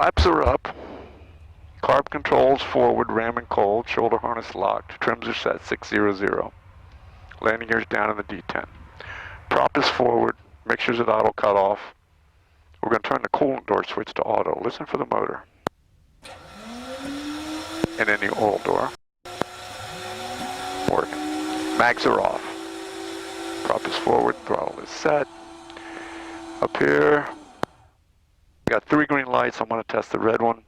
Flaps are up. Carb controls forward, ram and cold. Shoulder harness locked. Trims are set 600. Landing gears down in the D10. Prop is forward. Mixtures at auto cutoff. We're going to turn the coolant door switch to auto. Listen for the motor. And then the oil door. Working. Mags are off. Prop is forward. Throttle is set. Up here, we got 3 green lights. I'm going to test the red one.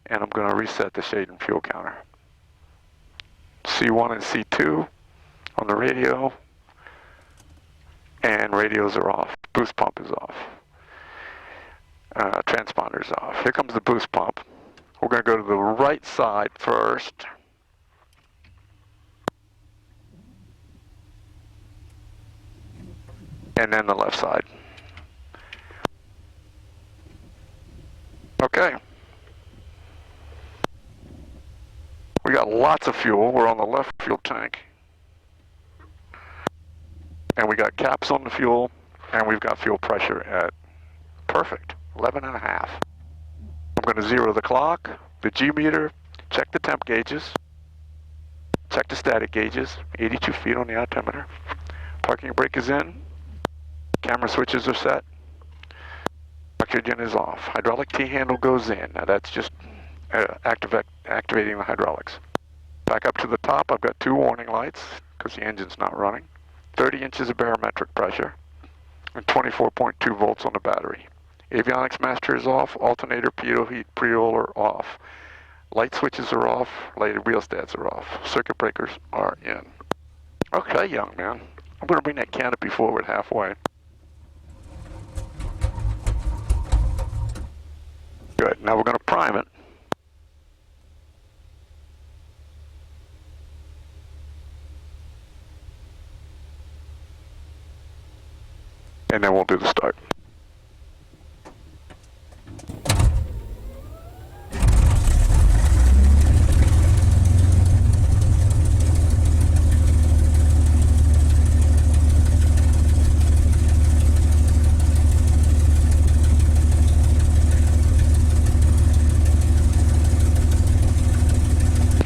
And I'm going to reset the shade and fuel counter. C1 and C2 on the radio. And radios are off. Boost pump is off. Transponder's off. Here comes the boost pump. We're going to go to the right side first. And then the left side. Okay. We got lots of fuel. We're on the left fuel tank. And we got caps on the fuel, and we've got fuel pressure at perfect, 11.5. I'm going to zero the clock, the G meter, check the temp gauges, check the static gauges, 82 feet on the altimeter. Parking brake is in, camera switches are set, oxygen is off, hydraulic T-handle goes in. Now that's just activating the hydraulics. Back up to the top, I've got 2 warning lights because the engine's not running. 30 inches of barometric pressure, and 24.2 volts on the battery. Avionics master is off, alternator, pitot heat, preol are off. Light switches are off, lighted rheostats are off. Circuit breakers are in. Okay, young man. I'm going to bring that canopy forward halfway. Good, now we're going to prime it. And then we'll do the start.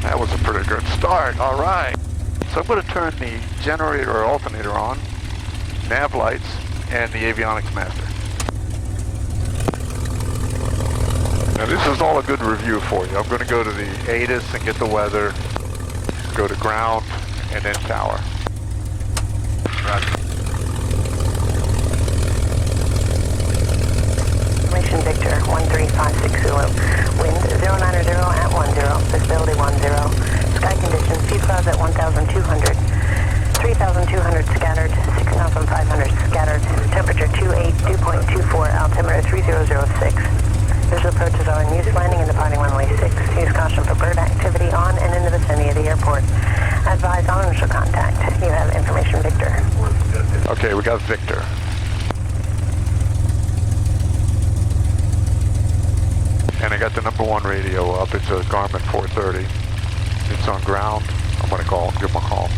That was a pretty good start. All right. So I'm going to turn the generator or alternator on, nav lights, and the avionics master. Now this is all a good review for you. I'm going to go to the ATIS and get the weather, go to ground, and then tower. Information Victor 13560. Wind 090 at 10. Visibility 10. Sky conditions, few clouds at 1,200. 3,200 scattered, 6,500 scattered, temperature 2.24, altimeter 3006. Visual approaches are in use, landing and departing runway 6. Use caution for bird activity on and in the vicinity of the airport. Advise on initial contact. You have information Victor. Okay, we got Victor. And I got the #1 radio up. It's a Garmin 430. It's on ground. I'm going to call him, give him a call.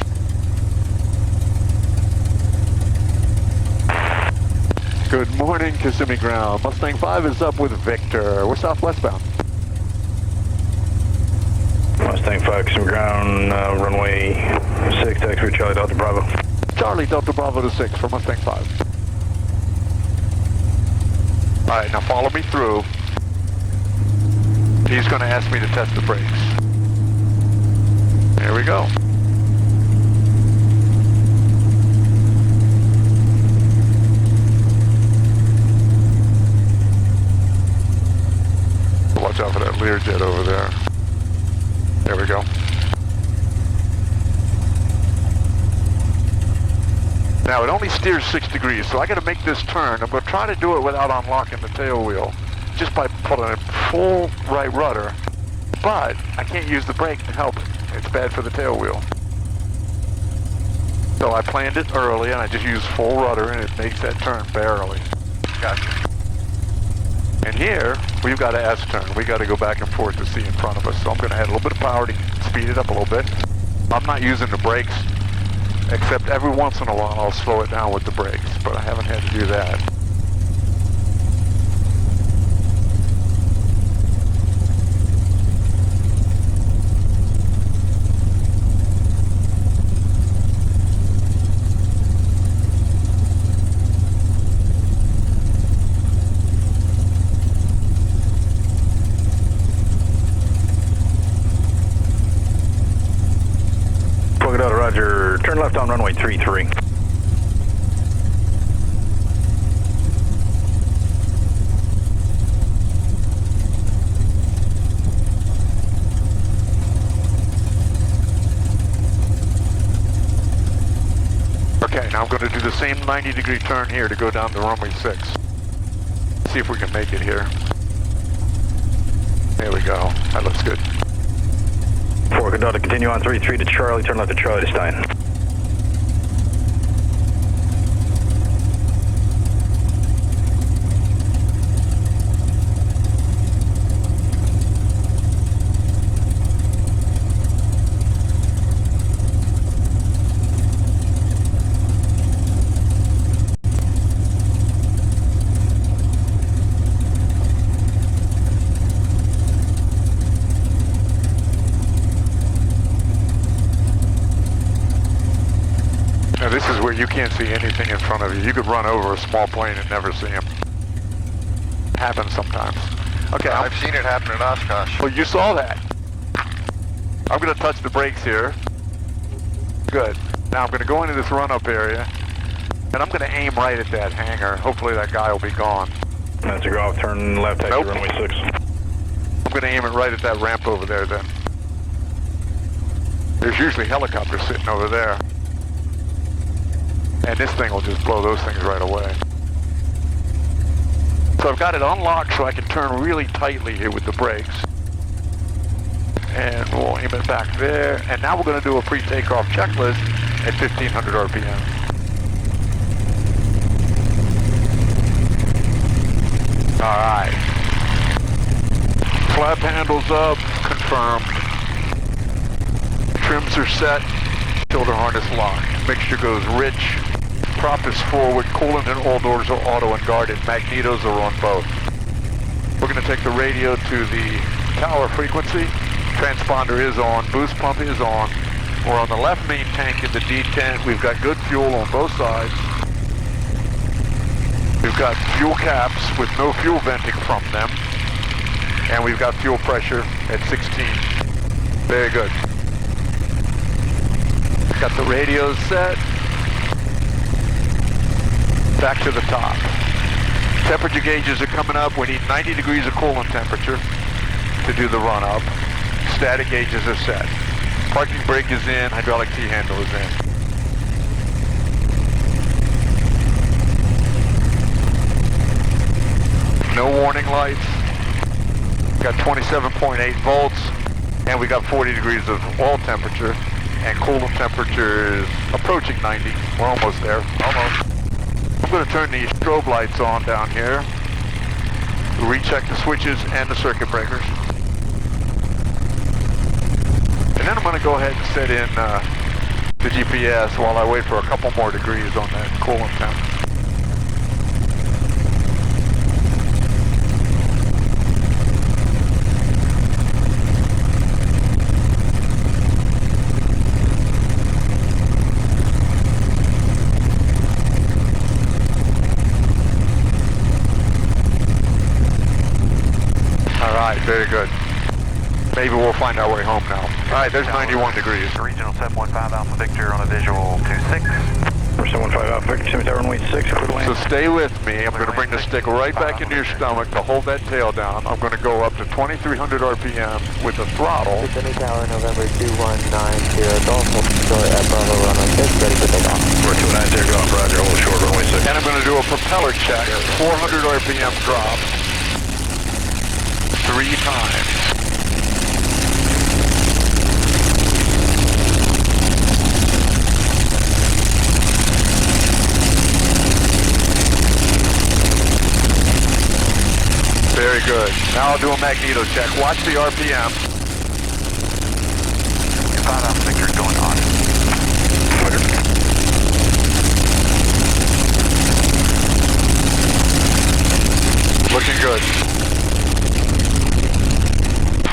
Good morning, Kissimmee ground. Mustang 5 is up with Victor. We're southwest bound. Mustang 5, Kissimmee ground, runway 6, taxi for Charlie Delta Bravo. Charlie Delta Bravo to 6 for Mustang 5. All right, now follow me through. He's going to ask me to test the brakes. There we go. Watch out for that Learjet over there. There we go. Now it only steers 6 degrees, so I got to make this turn. I'm going to try to do it without unlocking the tail wheel, just by putting a full right rudder. But I can't use the brake to help it. It's bad for the tail wheel. So I planned it early, and I just used full rudder, and it makes that turn barely. Gotcha. And here, we've got an S-turn. We got to go back and forth to see in front of us. So I'm going to add a little bit of power to speed it up a little bit. I'm not using the brakes, except every once in a while I'll slow it down with the brakes, but I haven't had to do that. left on runway 33. Okay, now I'm going to do the same 90-degree turn here to go down to runway 6. See if we can make it here. There we go. That looks good. 4 conductor, continue on 33 to Charlie, turn left to Charlie to Stein. Now this is where you can't see anything in front of you. You could run over a small plane and never see him. Happens sometimes. Okay, I've seen it happen in Oshkosh. well, you saw that. I'm going to touch the brakes here. Good. Now I'm going to go into this run-up area, and I'm going to aim right at that hangar. Hopefully that guy will be gone. That's a go off, turn left, taxi Nope. runway 6. I'm going to aim it right at that ramp over there then. There's usually helicopters sitting over there. And this thing will just blow those things right away. So I've got it unlocked so I can turn really tightly here with the brakes. And we'll aim it back there. And now we're going to do a pre-takeoff checklist at 1500 RPM. All right. Flap handles up, confirmed. Trims are set, shoulder harness locked. Mixture goes rich. Prop is forward, coolant and all doors are auto and guarded. Magnetos are on both. We're going to take the radio to the tower frequency. Transponder is on, boost pump is on. We're on the left main tank in the D10. We've got good fuel on both sides. We've got fuel caps with no fuel venting from them. And we've got fuel pressure at 16. Very good. Got the radios set. Back to the top. Temperature gauges are coming up. We need 90 degrees of coolant temperature to do the run up. Static gauges are set. Parking brake is in, hydraulic T-handle is in. No warning lights. Got 27.8 volts, and we got 40 degrees of oil temperature, and coolant temperature is approaching 90. We're almost there. Almost. I'm going to turn these strobe lights on down here. Recheck the switches and the circuit breakers. And then I'm going to go ahead and set in the GPS while I wait for a couple more degrees on that coolant temp. Very good. Maybe we'll find our way home now. All right, there's 91 degrees. Regional 715 Alpha Victor on a visual 26. 715 Alpha Victor, Kissimmee Tower runway 6, clear to land. So stay with me. I'm going to bring the stick right back into your stomach to hold that tail down. I'm going to go up to 2300 RPM with the throttle. Kissimmee Tower, November 2190, Golf, Detroit at Bravo, runway 6, ready for takeoff. We're 290, go off, roger, hold short, runway 6. And I'm going to do a propeller check, 400 RPM drop, 3 times. Very good. Now I'll do a Magneto check. Watch the RPM. 5 Alpha Victor going on. Looking good.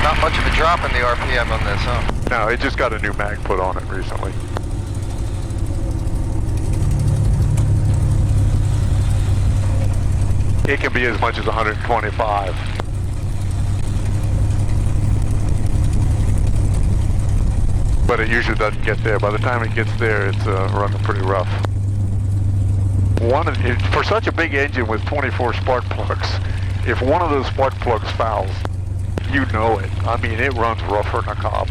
Not much of a drop in the RPM on this, huh? No, it just got a new mag put on it recently. It can be as much as 125. but it usually doesn't get there. By the time it gets there, it's running pretty rough. For such a big engine with 24 spark plugs, if one of those spark plugs fouls, you know it. I mean, it runs rougher than a cop.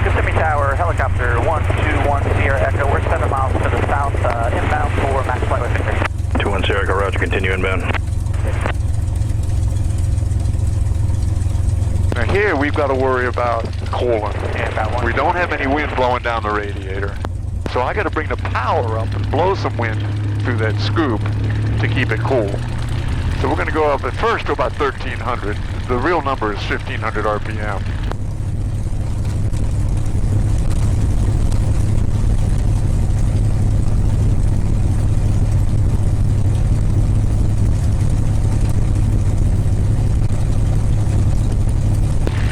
Kissimmee Tower, helicopter 121 Sierra Echo. We're 7 miles to the south, inbound for max flight with Victor. 21 Sierra Echo, roger, continue inbound. Now here we've got to worry about coolant. We don't have any wind blowing down the radiator. So I got to bring the power up and blow some wind through that scoop to keep it cool. So we're going to go up at first to about 1300. The real number is 1500 RPM.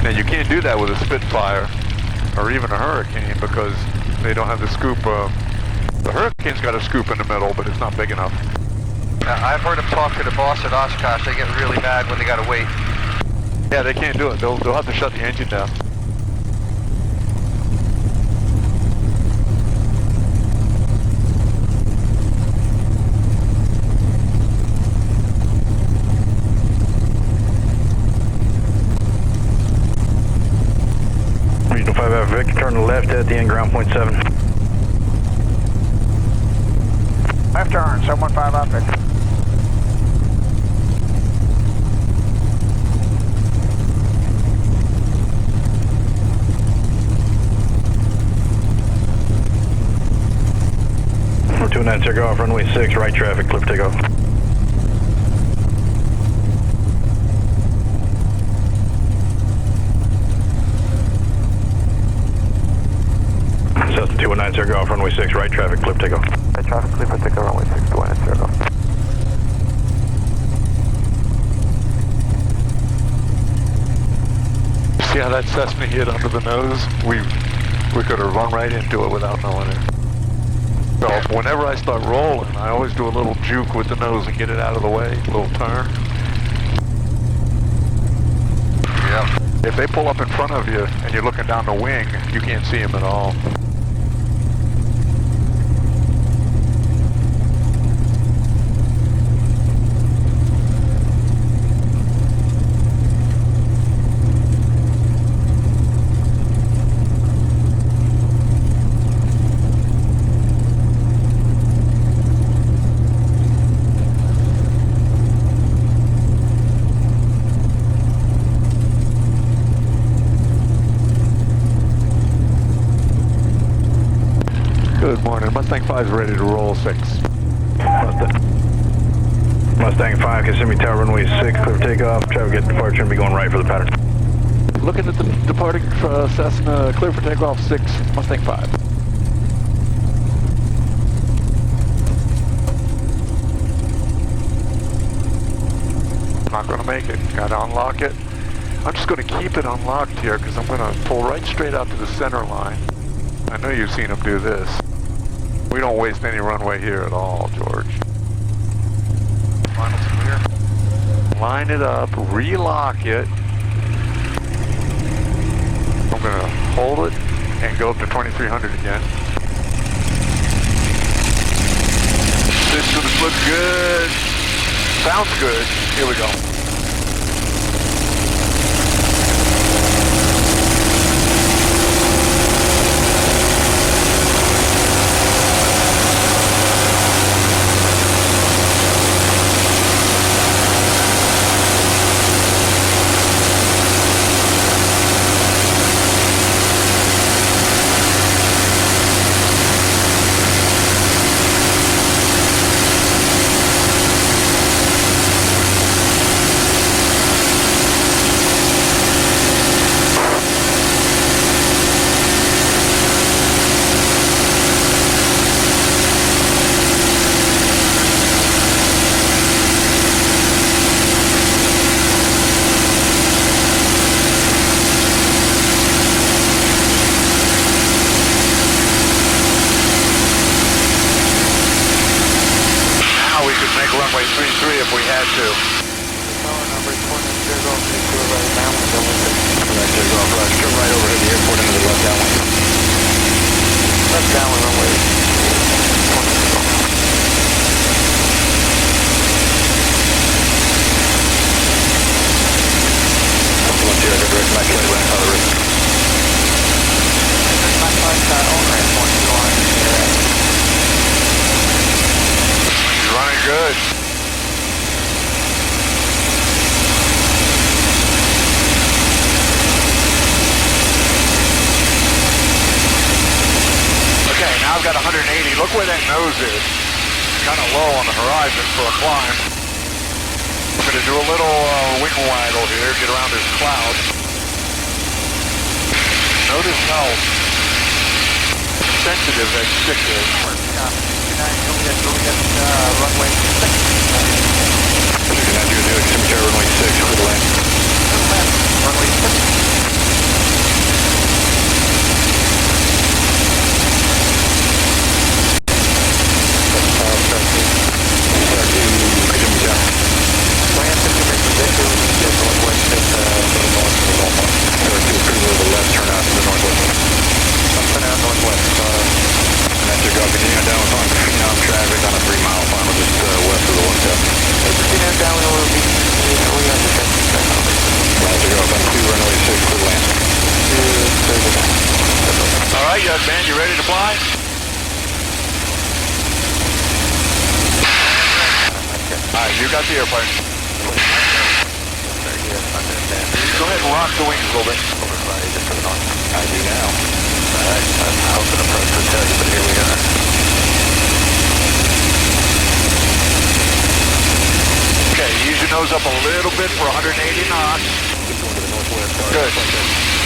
Now you can't do that with a Spitfire or even a Hurricane because they don't have the scoop. The Hurricane's got a scoop in the middle, but it's not big enough. I've heard them talk to the boss at Oshkosh. They get really mad when they gotta wait. Yeah, they can't do it. They'll have to shut the engine down. Regional 5 Victor, turn left at the end, ground point 7. Left turn, 715 up Victor. We're 29 Sierra Echo off runway 6, right traffic, clear for takeoff. Cessna 219 Sierra Echo off runway 6, right traffic, clear for takeoff. Right traffic, clear for takeoff, runway 6, 219 Sierra Echo. See how that Cessna hit under the nose? We could have run right into it without knowing it. So whenever I start rolling, I always do a little juke with the nose and get it out of the way, a little turn. Yeah. If they pull up in front of you and you're looking down the wing, you can't see them at all. Good morning. Mustang 5 is ready to roll 6. Mustang 5, Kissimmee Tower, runway 6, clear for takeoff. Traffic at departure and be going right for the pattern. Looking at the departing Cessna, clear for takeoff 6, Mustang 5. Not going to make it. Got to unlock it. I'm just going to keep it unlocked here because I'm going to pull right straight out to the center line. I know you've seen them do this. We don't waste any runway here at all, George. Finals clear. Line it up, relock it. I'm going to hold it and go up to 2300 again. Systems look good. Sounds good. Here we go. Runway 33 if we had to. Tower number 20 Sierra Echo, right now, take off right. Come right over to the airport into the left downwind. Left downwind runway. Left here, good direct, max right, land, color risk. He's running good. Okay, now I've got 180. Look where that nose is. Kind of low on the horizon for a climb. I'm going to do a little wing waggle here, get around this cloud. Notice how sensitive that stick is. Runway 6. 69, do Kissimmee Tower, runway 6, clear the lane. Runway 6. Land Kissimmee position, just northwest, just to the north of the Larmore. Approval of the left, turn out to the northwest. Turn out northwest. That's your go. Continue down with on Phenom traffic on a 3-mile final just west of the 110. Continue down, we will be 300 seconds. That's your go. On 2, runway 6, clear land. All right, young man, you ready to fly? All right, you got the airplane. Go ahead and rock the wings a little bit. I do now. Alright, I was going to approach to tell you, but here we are. Okay, use your nose up a little bit for 180 knots. Good.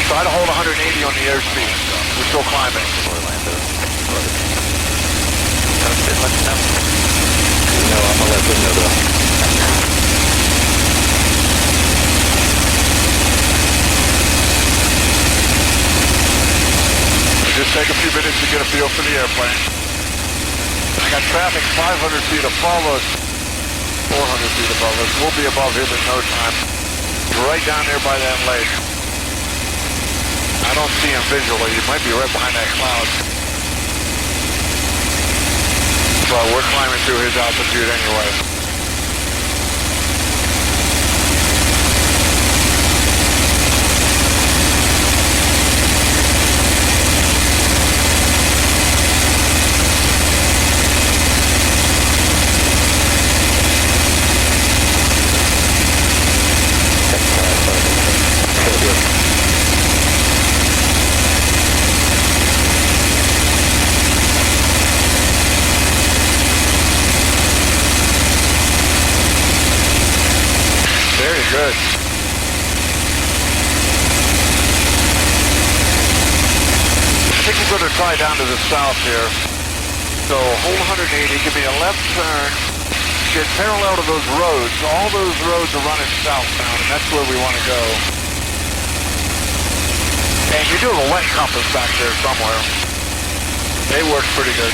Try to hold 180 on the airspeed. We're still climbing. No, I'm going to let them know though. Just take a few minutes to get a feel for the airplane. I got traffic 500 feet above us, 400 feet above us. We'll be above him in no time. Right down there by that lake. I don't see him visually. He might be right behind that cloud. But we're climbing through his altitude anyway. Good. I think we're going to try down to the south here. So hold 180, give me a left turn, get parallel to those roads. All those roads are running southbound, and that's where we want to go. And you do have a wet compass back there somewhere. They work pretty good.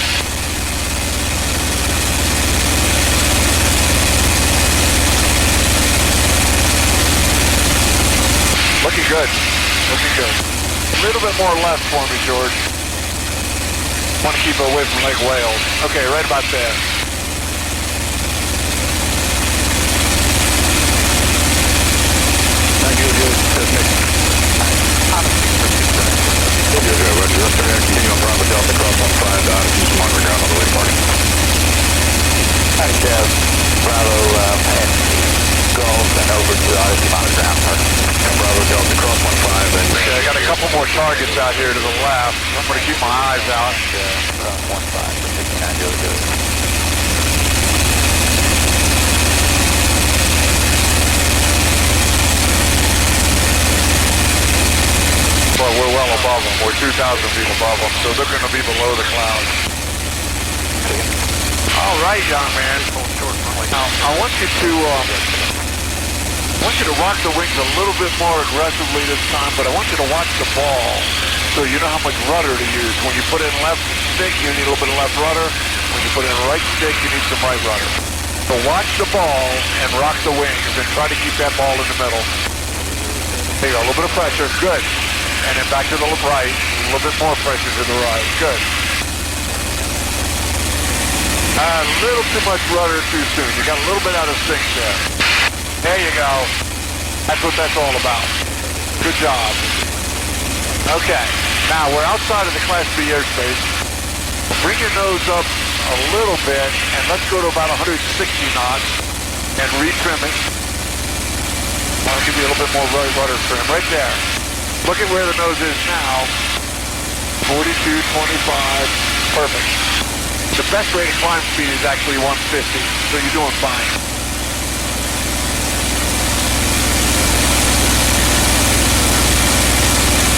Looking good. Looking good. A little bit more left for me, George. Want to keep away from Lake Wales. Okay, right about there. Thank you, good. That's Nick. Good, Roger. Up there, continue on Bravo Delta, cross 15, down, keep some monitor ground on the way party. Hi, Jeff. Bravo, and Golf and over to Odyssey monitor ground, sir. Bravo Delta, cross 15, and... Okay, I got a couple more targets out here to the left. I'm going to keep my eyes out. 15, 69, good. But we're well above them. We're 2,000 feet above them, so they're going to be below the clouds. All right, young man. Now, I want you to rock the wings a little bit more aggressively this time, but I want you to watch the ball so you know how much rudder to use. When you put in left stick, you need a little bit of left rudder. When you put in right stick, you need some right rudder. So watch the ball and rock the wings and try to keep that ball in the middle. There you go, a little bit of pressure, good. And then back to the right, a little bit more pressure to the right, good. A little too much rudder too soon. You got a little bit out of sync there. There you go. That's what that's all about. Good job. Okay, now we're outside of the Class B airspace. Bring your nose up a little bit, and let's go to about 160 knots and retrim it. I'll give you a little bit more rudder trim right there. Look at where the nose is now. 42, 25, perfect. The best rate of climb speed is actually 150, so you're doing fine.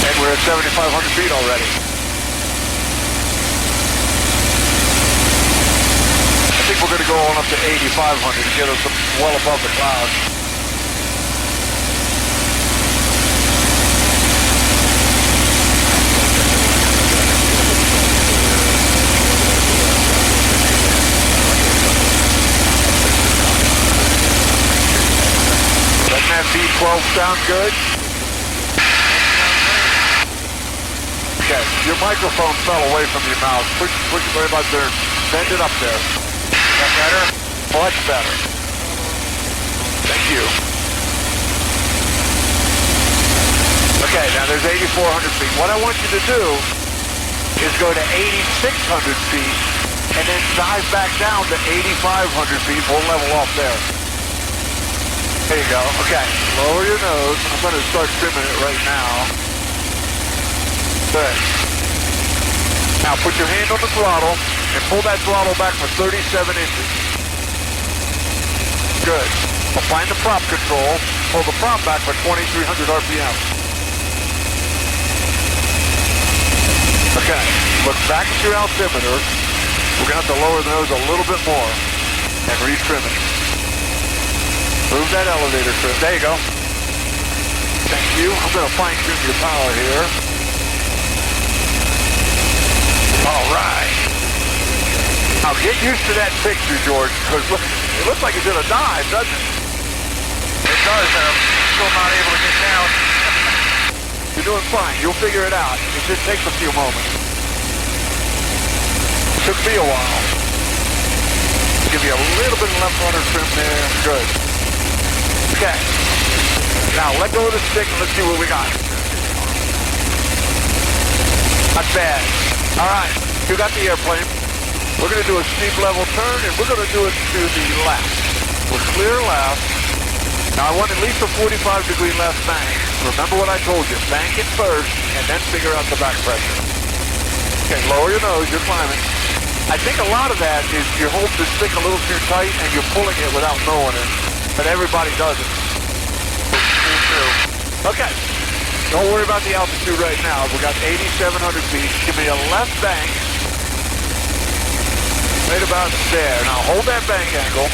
And we're at 7,500 feet already. I think we're going to go on up to 8,500 to get us well above the clouds. Doesn't that V12 sound good? Okay, your microphone fell away from your mouth. Push it right about there. Bend it up there. Is that better? Much better. Thank you. Okay, now there's 8,400 feet. What I want you to do is go to 8,600 feet and then dive back down to 8,500 feet. We'll level off there. There you go. Okay, lower your nose. I'm going to start trimming it right now. Good. Now put your hand on the throttle and pull that throttle back for 37 inches. Good. Apply the prop control. Pull the prop back for 2,300 RPM. Okay. Look back at your altimeter. We're going to have to lower the nose a little bit more and retrim it. Move that elevator trim. There you go. Thank you. I'm going to fine tune your power here. All right. Now get used to that picture, George, because it looks like it's going to dive, doesn't it? It does, and I'm still not able to get down. You're doing fine. You'll figure it out. It just takes a few moments. It took me a while. Give you a little bit of left rudder trim there. Good. Okay. Now let go of the stick and let's see what we got. Not bad. All right, you got the airplane. We're going to do a steep level turn, and we're going to do it to the left. We'll clear left. Now, I want at least a 45-degree left bank. Remember what I told you. Bank it first, and then figure out the back pressure. Okay, lower your nose. You're climbing. I think a lot of that is you hold the stick a little too tight, and you're pulling it without knowing it. But everybody does it. Me too. Okay. Don't worry about the altitude right now. We got 8,700 feet. Give me a left bank. Right about there. Now hold that bank angle.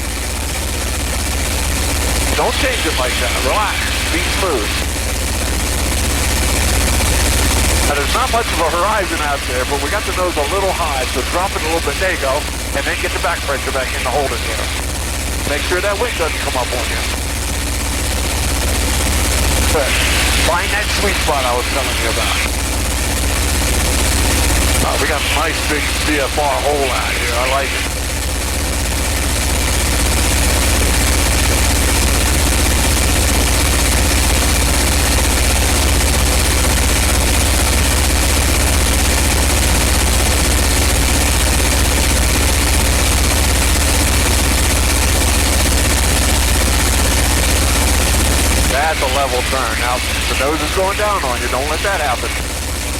Don't change it like that. Relax. Be smooth. Now there's not much of a horizon out there, but we got the nose a little high, so drop it a little bit. There you go. And then get the back pressure back in to hold it there. Make sure that wing doesn't come up on you. Good. Find that sweet spot I was telling you about. Oh, we got a nice big CFR hole out here. I like it. That's a level turn. Now, the nose is going down on you. Don't let that happen.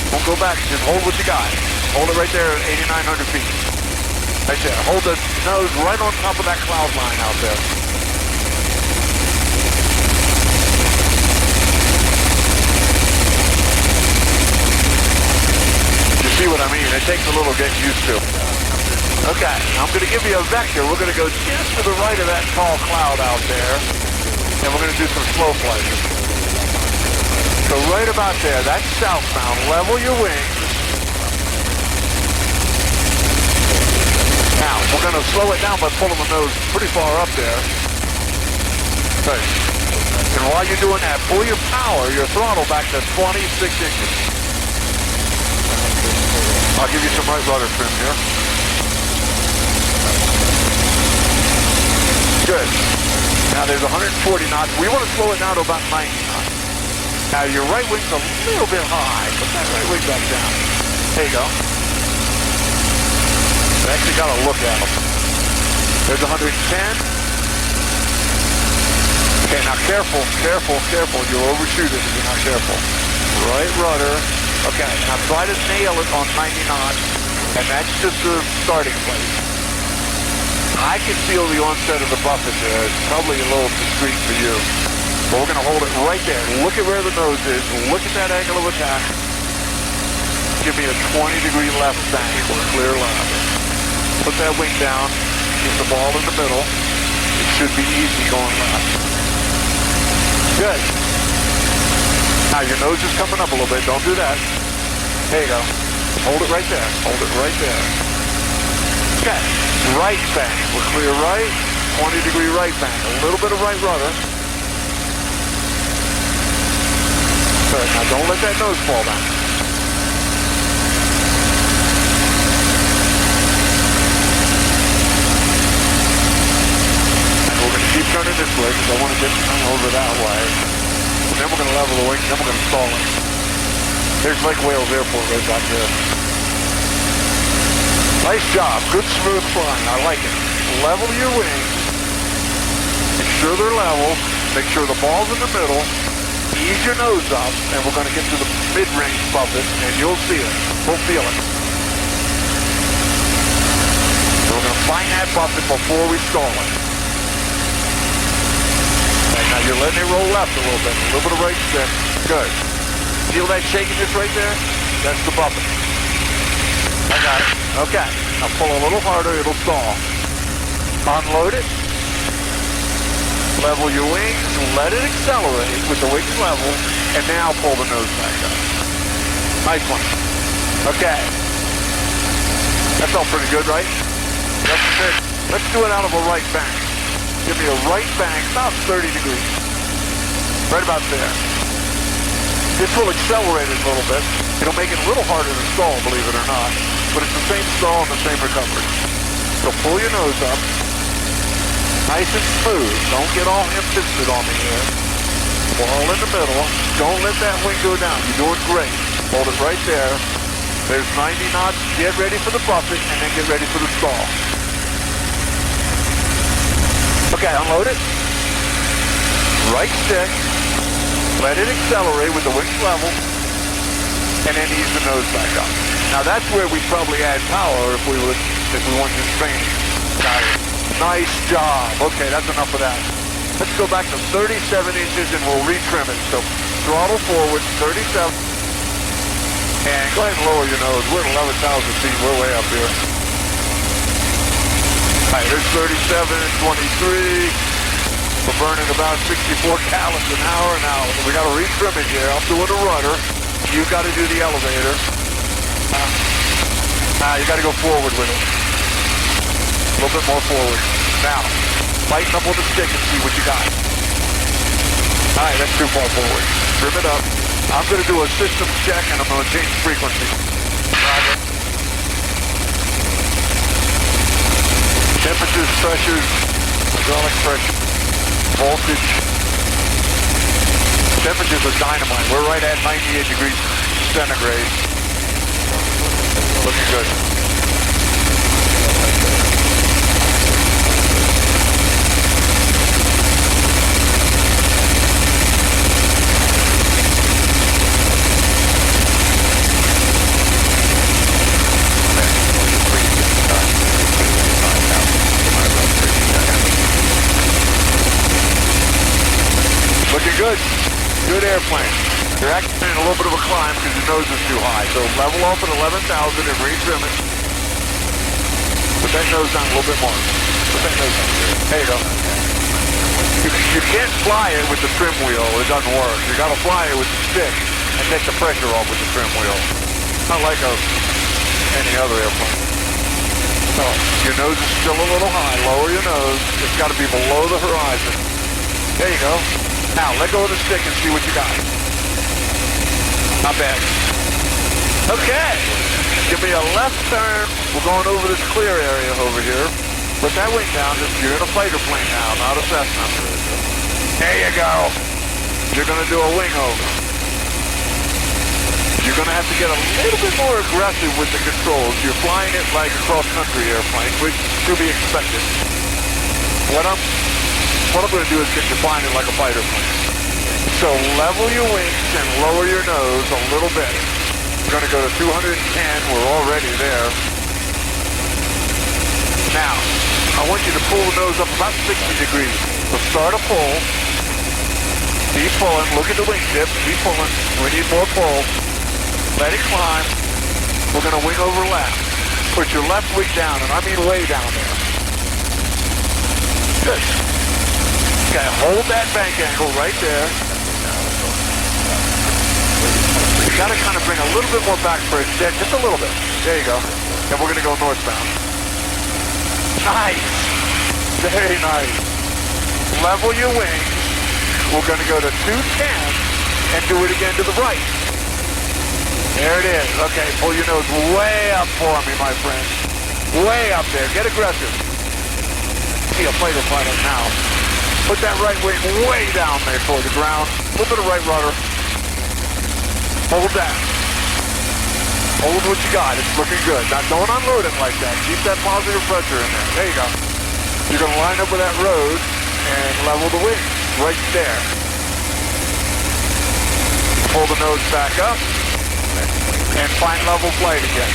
Don't go back. Just hold what you got. Hold it right there at 8,900 feet. Right there. Hold the nose right on top of that cloud line out there. You see what I mean? It takes a little getting used to. Okay, I'm going to give you a vector. We're going to go just to the right of that tall cloud out there. And we're going to do some slow flight. So right about there, that's southbound. Level your wings. Now, we're going to slow it down by pulling the nose pretty far up there. Good. And while you're doing that, pull your power, your throttle back to 26 inches. I'll give you some right rudder trim here. Good. Now there's 140 knots. We want to slow it down to about 90 knots. Now your right wing's a little bit high. Put that right wing back down. There you go. I actually got to look at them. There's 110. Okay, now careful. You'll overshoot it if you're not careful. Right rudder. Okay, now try to nail it on 90 knots, and that's just the starting place. I can feel the onset of the buffet there. It's probably a little discreet for you. But we're going to hold it right there. Look at where the nose is. Look at that angle of attack. Give me a 20-degree left bank or clear left. Put that wing down. Get the ball in the middle. It should be easy going left. Good. Now your nose is coming up a little bit. Don't do that. There you go. Hold it right there. Hold it right there. Okay. Right bank. We're clear right. 20-degree right bank. A little bit of right rudder. Good. Now don't let that nose fall down. And we're going to keep turning this way because I want to get over that way. And then we're going to level the wing, then we're going to stall it. There's Lake Wales Airport right back there. Nice job. Good smooth flying. I like it. Level your wings. Make sure they're level. Make sure the ball's in the middle. Ease your nose up, and we're going to get to the mid-range buffet, and you'll see it. We'll feel it. So we're going to find that buffet before we stall it. Okay, now you're letting it roll left a little bit. A little bit of right stick. Good. Feel that shakiness right there? That's the buffet. I got it. Okay. Now pull a little harder. It'll stall. Unload it. Level your wings. Let it accelerate with the wings level. And now pull the nose back up. Nice one. Okay. That felt pretty good, right? Let's do it out of a right bank. Give me a right bank, about 30 degrees. Right about there. This will accelerate it a little bit. It'll make it a little harder to stall, believe it or not. But it's the same stall and the same recovery. So pull your nose up. Nice and smooth. Don't get all ham-fisted on me here. Ball in the middle. Don't let that wing go down. You're doing great. Hold it right there. There's 90 knots. Get ready for the buffet and then get ready for the stall. Okay, unload it. Right stick. Let it accelerate with the wings level. And then ease the nose back up. Now that's where we probably add power if we want to training. Got it. Nice job. Okay, that's enough of that. Let's go back to 37 inches and we'll retrim it. So throttle forward, 37. And go ahead and lower your nose. We're at 11,000 feet. We're way up here. All right, there's 37, 23. We're burning about 64 gallons an hour now. We got to retrim it here. I'm doing the rudder. You got to do the elevator. You got to go forward with it. A little bit more forward. Now, lighten up with the stick and see what you got. All right, that's too far forward. Trim it up. I'm going to do a system check and I'm going to change frequency. Roger. Temperatures, pressures, hydraulic pressure, voltage. Temperatures are dynamite. We're right at 98 degrees centigrade. Looking good. Looking good. Good airplane. You're actually in a little bit of a climb because your nose is too high. So level off at 11,000 and retrim it. Put that nose down a little bit more. Put that nose down. There you go. You can't fly it with the trim wheel. It doesn't work. You got to fly it with the stick and take the pressure off with the trim wheel. Not like any other airplane. So your nose is still a little high. Lower your nose. It's got to be below the horizon. There you go. Now, let go of the stick and see what you got. Not bad. Okay. Give me a left turn. We're going over this clear area over here. Put that wing down. You're in a fighter plane now, not a Cessna. There you go. You're going to do a wing over. You're going to have to get a little bit more aggressive with the controls. You're flying it like a cross-country airplane, which should be expected. What I'm going to do is get you flying it like a fighter plane. So level your wings and lower your nose a little bit. We're going to go to 210. We're already there. Now, I want you to pull the nose up about 60 degrees. So start a pull. Keep pulling. Look at the wingtip. Keep pulling. We need more pull. Let it climb. We're going to wing over left. Put your left wing down, and I mean way down there. Good. Okay, hold that bank angle right there. You got to kind of bring a little bit more back for a jet, just a little bit. There you go. And we're going to go northbound. Nice. Very nice. Level your wings. We're going to go to 210 and do it again to the right. There it is. Okay, pull your nose way up for me, my friend. Way up there. Get aggressive. See a fighter pilot now. Put that right wing way down there toward the ground. A little bit of right rudder. Hold that. Hold what you got. It's looking good. Now don't unload it like that. Keep that positive pressure in there. There you go. You're going to line up with that road and level the wings right there. Pull the nose back up and find level flight again.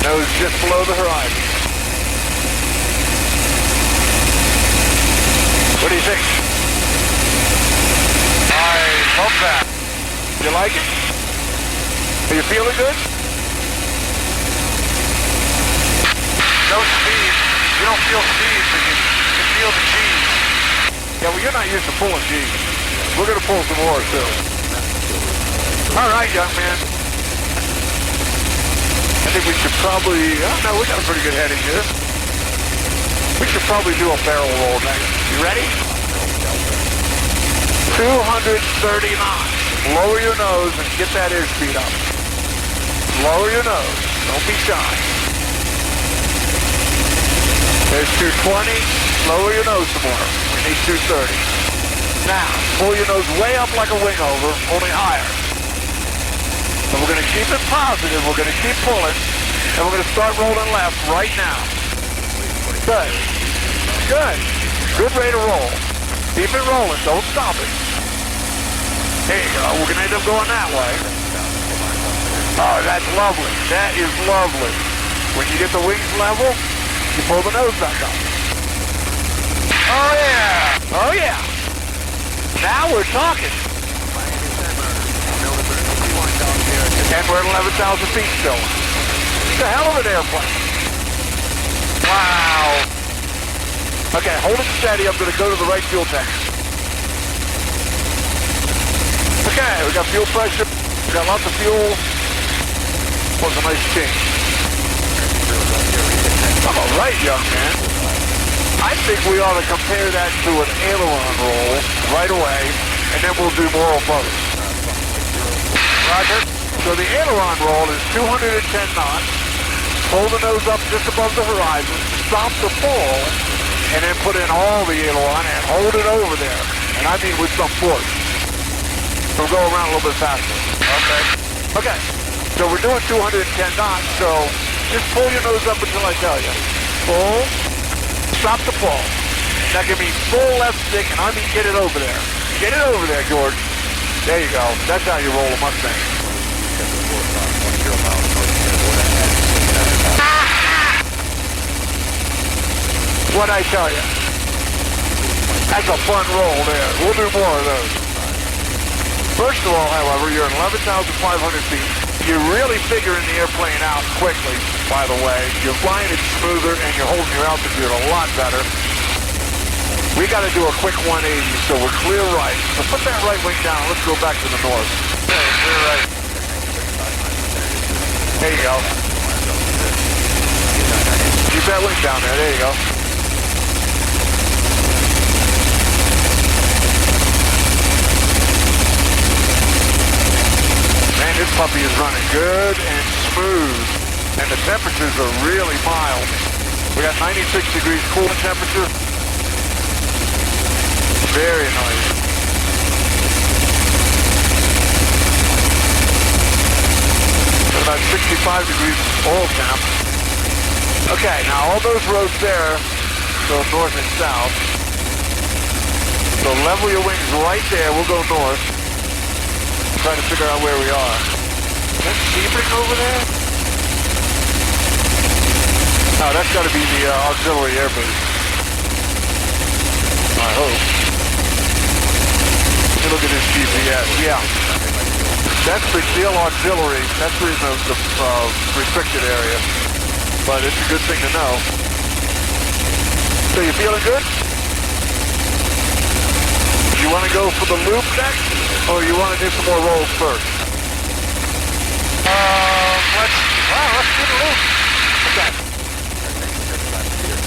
Nose just below the horizon. What do you think? I love that. You like it? Are you feeling good? No speed. You don't feel speed, but you can feel the G's. Yeah, well, you're not used to pulling G's. We're going to pull some more, too. All right, young man. I think we should probably... Oh, no, we got a pretty good heading here. We should probably do a barrel roll next. You ready? 230 knots. Lower your nose and get that airspeed up. Lower your nose. Don't be shy. There's 220. Lower your nose some more. We need 230. Now, pull your nose way up like a wing over, only higher. And we're going to keep it positive. We're going to keep pulling. And we're going to start rolling left right now. Good. Good. Good rate of roll. Keep it rolling. Don't stop it. There you go. We're going to end up going that way. Oh, that's lovely. That is lovely. When you get the wings level, you pull the nose back up. Oh, yeah. Oh, yeah. Now we're talking. And we're at 11,000 feet still. It's a hell of an airplane. Wow. Okay, hold it steady. I'm going to go to the right fuel tank. Okay, we got fuel pressure. We got lots of fuel. Was a nice change. I'm all right, young man. I think we ought to compare that to an aileron roll right away, and then we'll do more above it. Roger. So the aileron roll is 210 knots. Pull the nose up just above the horizon. Stop the pull, and then put in all the aileron and hold it over there. And I mean with some force. So go around a little bit faster. Okay. Okay. So we're doing 210 knots, so just pull your nose up until I tell you. Pull. Stop the pull. That can mean full left stick, and I mean get it over there. Get it over there, George. There you go. That's how you roll a Mustang. What'd I tell you? That's a fun roll there. We'll do more of those. First of all, however, you're at 11,500 feet. You're really figuring the airplane out quickly, by the way. You're flying it smoother, and you're holding your altitude a lot better. We got to do a quick 180, so we're clear right. So put that right wing down. Let's go back to the north. Okay, clear right. There you go. Keep that wing down there. There you go. puppy is running good and smooth, and the temperatures are really mild. We got 96 degrees cooling temperature. Very nice. And about 65 degrees oil temp. Okay, now all those roads there go north and south. So level your wings right there. We'll go north. Trying to figure out where we are. Is that Sebring over there? No, that's got to be the auxiliary air boost. I hope. Let me look at this GPS. Yeah. That's the deal auxiliary. That's in the restricted area. But it's a good thing to know. So you feeling good? You want to go for the loop next? Or you want to do some more rolls first? Let's do the loop. Okay.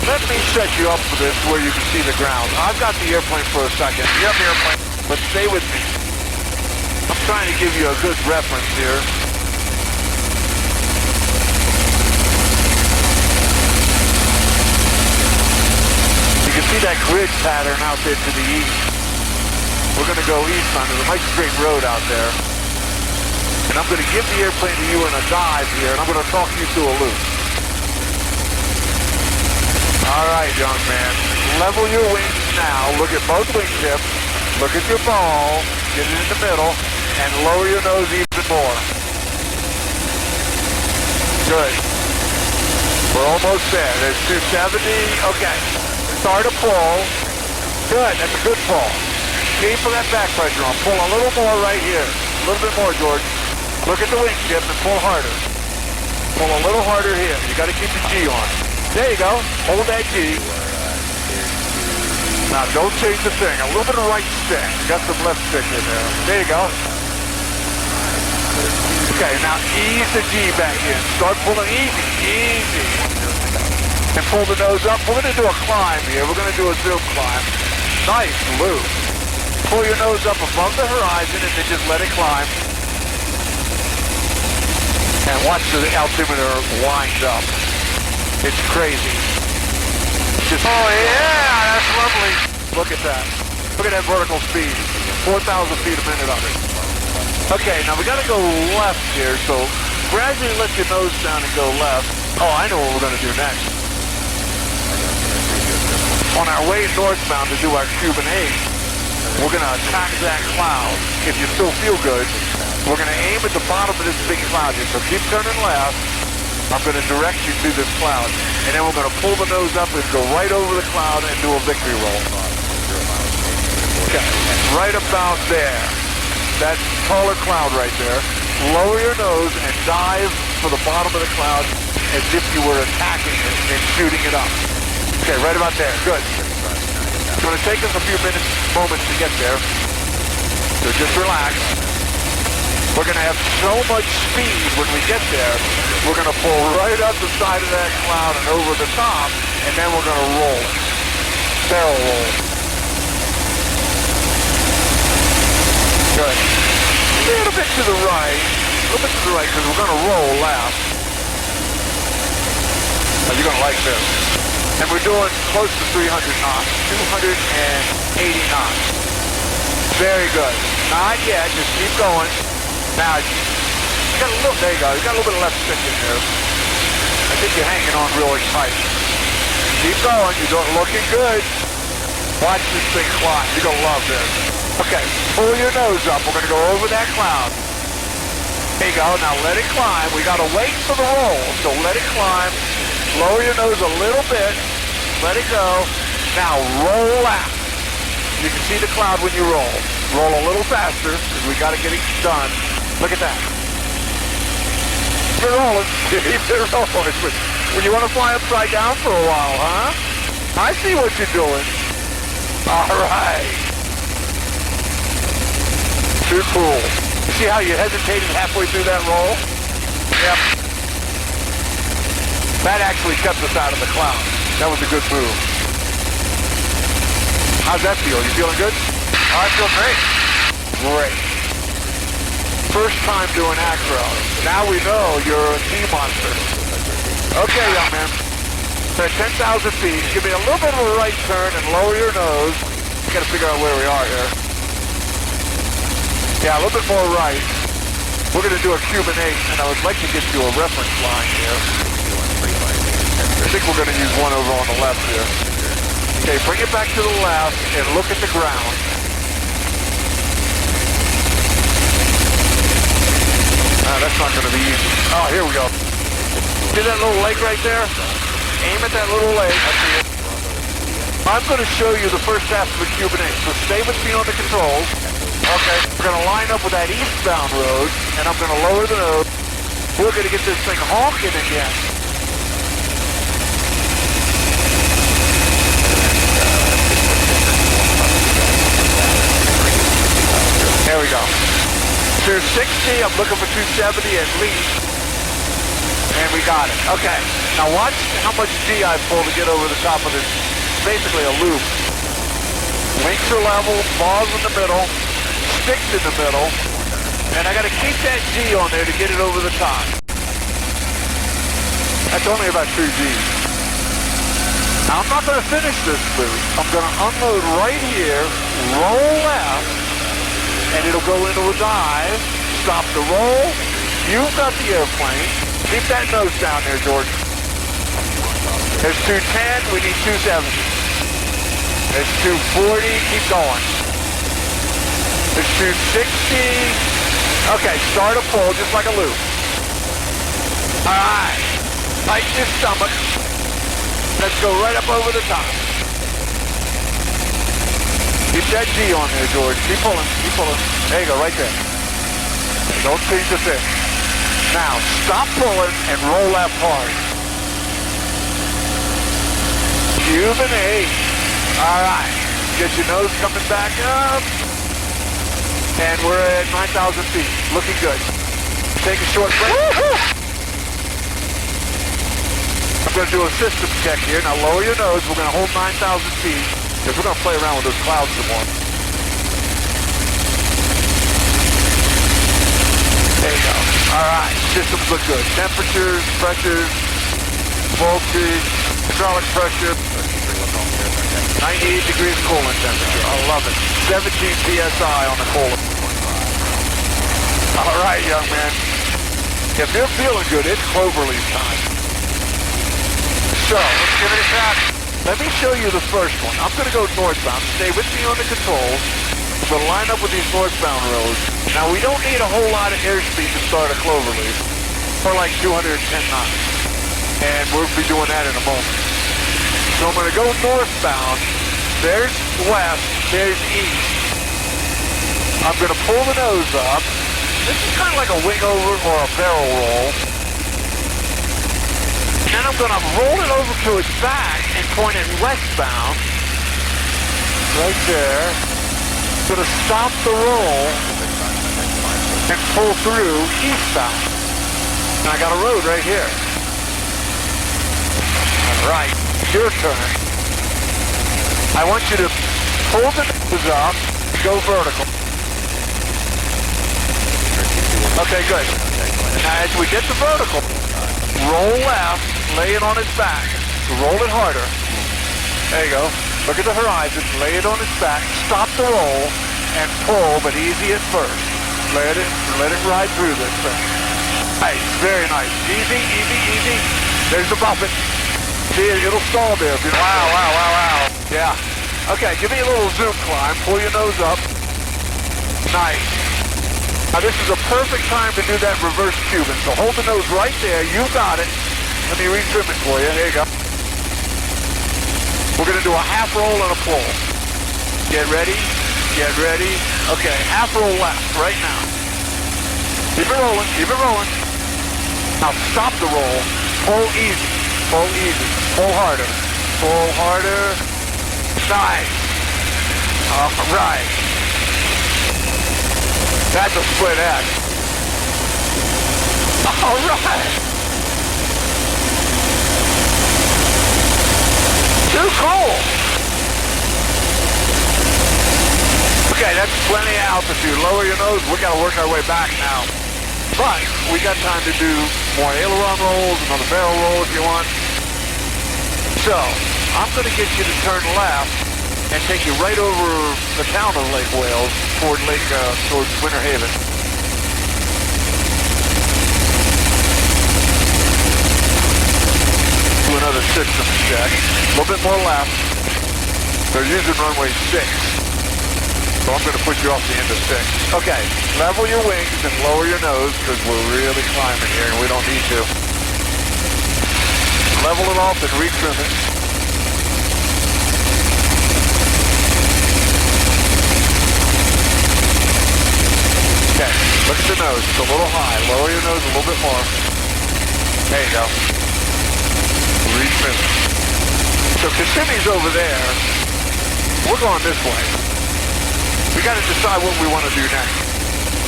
Let me set you up for this where you can see the ground. I've got the airplane for a second. You have the airplane. But stay with me. I'm trying to give you a good reference here. You can see that grid pattern out there to the east. We're going to go east on there's a nice straight road out there. And I'm going to give the airplane to you in a dive here, and I'm going to talk you through a loop. All right, young man. Level your wings now. Look at both wing tips. Look at your ball. Get it in the middle. And lower your nose even more. Good. We're almost there. There's 270. Okay. Start a pull. Good. That's a good pull. Keep that back pressure on. Pull a little more right here. A little bit more, George. Look at the wing tip and pull harder. Pull a little harder here. You got to keep the G on. There you go. Hold that G. Now don't change the thing. A little bit of right stick. Got some left stick in there. There you go. Okay, now ease the G back in. Start pulling easy. Easy. And pull the nose up. We're going to do a climb here. We're going to do a zoom climb. Nice loop. Pull your nose up above the horizon and then just let it climb. And watch the altimeter wind up. It's crazy. Just, Oh yeah, that's lovely. look at that. Look at that vertical speed. 4,000 feet a minute up. Okay, now we got to go left here, so gradually let your nose down and go left. Oh, I know what we're going to do next. On our way northbound to do our Cuban 8, we're going to attack that cloud. If you still feel good, we're going to aim at the bottom of this big cloud here. So keep turning left. I'm going to direct you to this cloud. And then we're going to pull the nose up and go right over the cloud and do a victory roll. Okay, right about there. That taller cloud right there. Lower your nose and dive for the bottom of the cloud as if you were attacking it and shooting it up. Okay, right about there. Good. It's going to take us a few moments to get there. So just relax. We're going to have so much speed when we get there, we're going to pull right up the side of that cloud and over the top, and then we're going to roll it. Barrel roll. Good. A little bit to the right. A little bit to the right, because we're going to roll left. Now, you're going to like this. And we're doing close to 300 knots. 280 knots. Very good. Not yet. Just keep going. Now, you got a little, there you go. You got a little bit of left stick in there. I think you're hanging on really tight. Keep going. You're looking good. Watch this thing climb. You're going to love this. Okay, pull your nose up. We're going to go over that cloud. There you go. Now let it climb. We got to wait for the roll. So let it climb. Lower your nose a little bit. Let it go. Now roll out. You can see the cloud when you roll. Roll a little faster because we got to get it done. Look at that. Keep it rolling. Keep it rolling. When you want to fly upside down for a while, huh? I see what you're doing. All right. Too cool. You see how you hesitated halfway through that roll? Yep. That actually kept us out of the cloud. That was a good move. How's that feel? You feeling good? I feel great. Great. first time doing acro. Now we know you're a T monster. Okay, young man. At 10,000 feet, give me a little bit of a right turn and lower your nose. We gotta figure out where we are here. Yeah, a little bit more right. We're gonna do a Cuban 8, and I would like to get you a reference line here. I think we're gonna use one over on the left here. Okay, bring it back to the left and look at the ground. That's not gonna be easy. Oh, here we go. See that little lake right there? Aim at that little lake. I see it. I'm going to show you the first half of the Cuban 8, so stay with me on the controls. Okay. We're going to line up with that eastbound road, and I'm going to lower the nose. We're going to get this thing honking again. There we go. 260, I'm looking for 270 at least. And we got it. Okay. Now watch how much G I pull to get over the top of this. Basically a loop. Wings are level, bars in the middle, sticks in the middle, and I got to keep that G on there to get it over the top. That's only about 2 G's. Now I'm not going to finish this loop. I'm going to unload right here, roll left, and it'll go into a dive, stop the roll. You've got the airplane. Keep that nose down there, Jordan. There's 210, we need 270. There's 240, keep going. There's 260. Okay, start a pull just like a loop. Alright, tighten your stomach. Let's go right up over the top. Keep that G on there, George. Keep pulling, keep pulling. There you go, right there. Don't squeeze the fish. Now, stop pulling and roll left hard. Cuban 8. All right. Get your nose coming back up. And we're at 9,000 feet. Looking good. Take a short break. I'm going to do a system check here. Now, lower your nose. We're going to hold 9,000 feet because we're going to play around with those clouds some more. There you go. Alright, systems look good. Temperatures, pressures, voltage, hydraulic pressure, 98 degrees coolant temperature. I love it. 17 PSI on the coolant. Alright, young man. If you're feeling good, it's cloverleaf time. So, let's give it a shot. Let me show you the first one. I'm going to go northbound. Stay with me on the controls. We'll line up with these northbound roads. Now, we don't need a whole lot of airspeed to start a cloverleaf. For like 210 knots. And we'll be doing that in a moment. So I'm going to go northbound. There's west. There's east. I'm going to pull the nose up. This is kind of like a wing over or a barrel roll. Then I'm going to roll it over to its back and point it westbound. Right there. Going to stop the roll and pull through eastbound. And I got a road right here. All right, your turn. I want you to pull the nose up, go vertical. Okay, good. Now as we get to vertical, roll left, lay it on its back. Roll it harder. There you go. Look at the horizon, lay it on its back, stop the roll, and pull, but easy at first. Let it ride through this thing. Nice, very nice. Easy, easy, easy. There's the buffet. See, it'll stall there. If you wow. Yeah. Okay, give me a little zoom climb. Pull your nose up. Nice. Now this is a perfect time to do that reverse Cuban. So hold the nose right there. You got it. Let me retrim it for you. There you go. We're going to do a half roll and a pull. Get ready. Get ready. Okay, half roll left right now. Keep it rolling. Keep it rolling. Now stop the roll. Pull easy. Pull easy. Pull harder. Pull harder. Nice. All right. That's a split X. All right. Too cool. Okay, that's plenty of altitude. Lower your nose. We got to work our way back now. But we got time to do more aileron rolls, another barrel roll if you want. So I'm going to get you to turn left and take you right over the town of Lake Wales towards Winter Haven. Do another system check. A little bit more left. They're using runway 6. So I'm going to push you off the end of 6. Okay, level your wings and lower your nose because we're really climbing here and we don't need to. Level it off and retrim it. Okay, look at the nose. It's a little high. Lower your nose a little bit more. There you go. Retrim it. So Kissimmee's over there. We're going this way. We got to decide what we want to do next.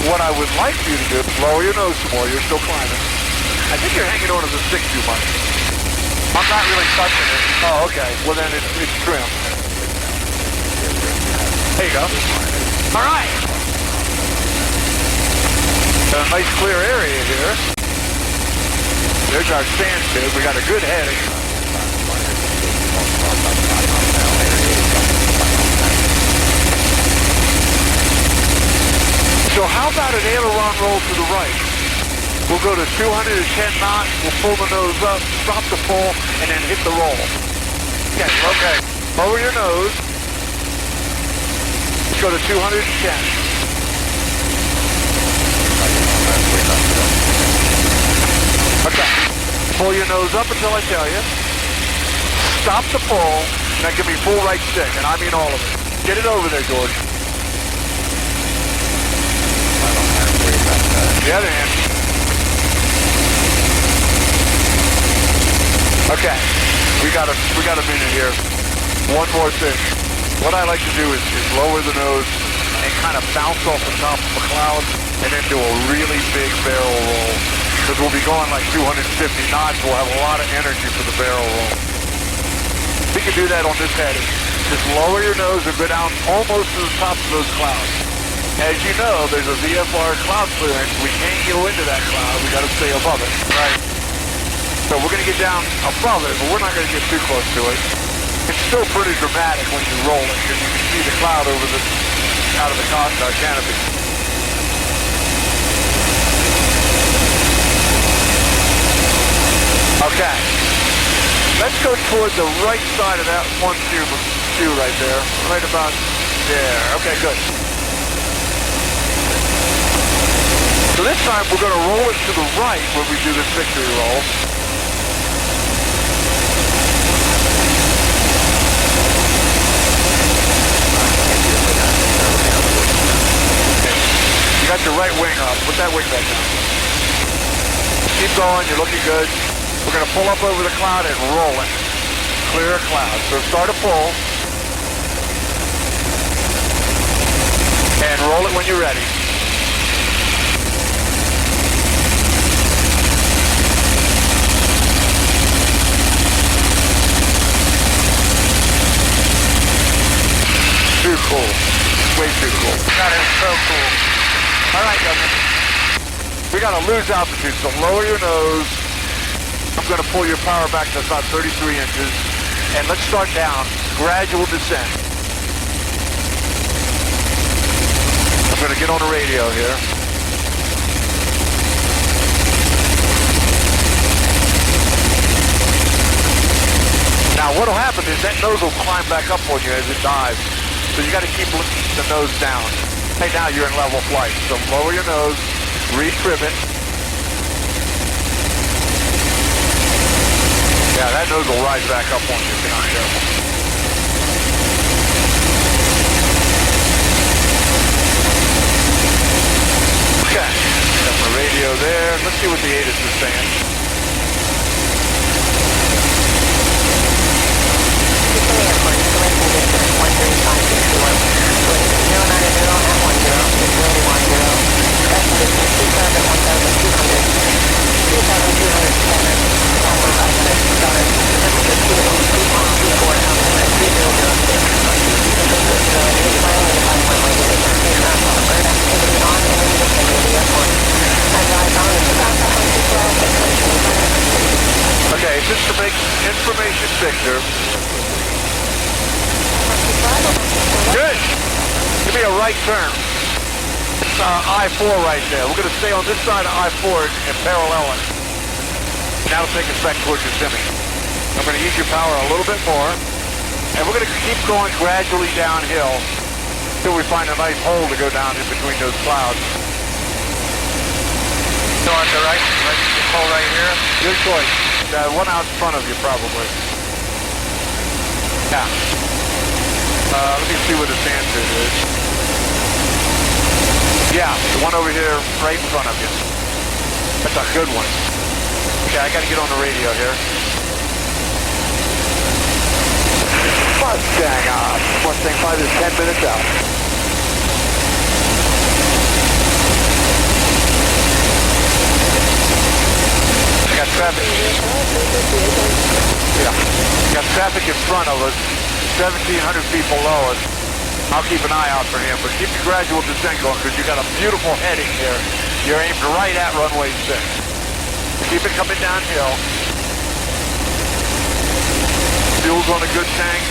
What I would like you to do is lower your nose some more. You're still climbing. I think you're hanging on to the stick too much. I'm not really touching it. Oh, okay. Well, then it's trim. There you go. All right. Got a nice clear area here. There's our sand pit. We got a good heading. So how about an aileron roll to the right? We'll go to 210 knots, we'll pull the nose up, stop the pull, and then hit the roll. Okay. Lower your nose. Let's go to 210. Okay. Pull your nose up until I tell you. Stop the pull, and then give me full right stick, and I mean all of it. Get it over there, George. The other hand. Okay, we got a minute here. One more thing. What I like to do is lower the nose and kind of bounce off the top of a cloud and then do a really big barrel roll. Because we'll be going like 250 knots. We'll have a lot of energy for the barrel roll. We can do that on this heading. Just lower your nose and go down almost to the top of those clouds. As you know, there's a VFR cloud clearance. We can't go into that cloud. We got to stay above it. Right. So we're going to get down above it, but we're not going to get too close to it. It's still pretty dramatic when you roll it, because you can see the cloud out of the canopy. Okay. Let's go toward the right side of that one shoe right there. Right about there. Okay, good. So this time we're going to roll it to the right when we do this victory roll. Okay. You got your right wing up. Put that wing back down. Keep going. You're looking good. We're going to pull up over the cloud and roll it. Clear a cloud. So start a pull. And roll it when you're ready. Too cool. Way too cool. That is so cool. All right, Governor. We got to lose altitude, so lower your nose. I'm going to pull your power back to about 33 inches. And let's start down. Gradual descent. I'm going to get on the radio here. Now, what'll happen is that nose will climb back up on you as it dives. So you got to keep the nose down. Hey, now you're in level flight. So lower your nose, retrim it. Yeah, that nose will rise back up on you if you're not careful. Okay, got my radio there. Let's see what the ATIS is saying. Roger. Good. Give me a right turn. It's I-4 right there. We're going to stay on this side of I-4 and parallel it. That'll take us back towards Kissimmee. I'm going to use your power a little bit more. And we're going to keep going gradually downhill until we find a nice hole to go down in between those clouds. Go on the right, this hole right here. Your choice. One out in front of you, probably. Yeah. Let me see where the sand pit is. Yeah, the one over here right in front of you. That's a good one. Okay, I got to get on the radio here. Mustang 5 is 10 minutes out. I got traffic. Yeah. Got traffic in front of us, 1,700 feet below us. I'll keep an eye out for him, but keep your gradual descent going because you got a beautiful heading here. You're aimed right at runway 6. Keep it coming downhill. Fuel's on a good tank.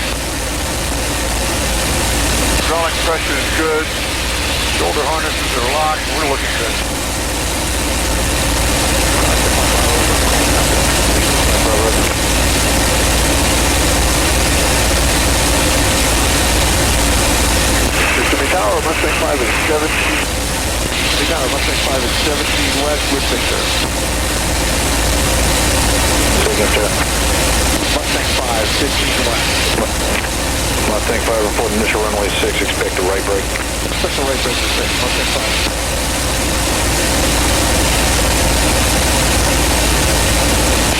Hydraulic pressure is good. Shoulder harnesses are locked. We're looking good. Kissimmee Tower, Mustang 5 is 17. Kissimmee Tower, Mustang 5 is 17 west with Victor. Mustang 5, 15 west. Mustang 5 report initial runway 6, expect a right brake. Expect a right brake to 6, Mustang 5.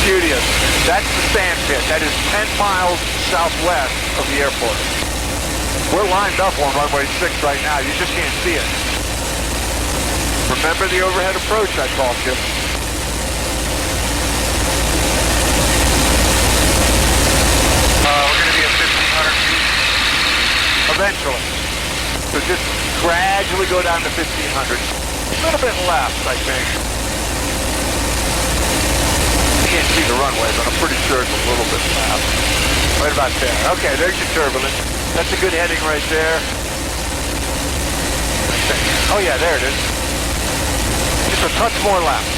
Studios, that's the sand pit. That is 10 miles southwest of the airport. We're lined up on runway 6 right now. You just can't see it. Remember the overhead approach I taught you. We're going to be at 1,500 feet. Eventually. So just gradually go down to 1,500. A little bit left, I think. I can't see the runway, but I'm pretty sure it's a little bit left. Right about there. Okay, there's your turbulence. That's a good heading right there. Oh yeah, there it is. Just a touch more left.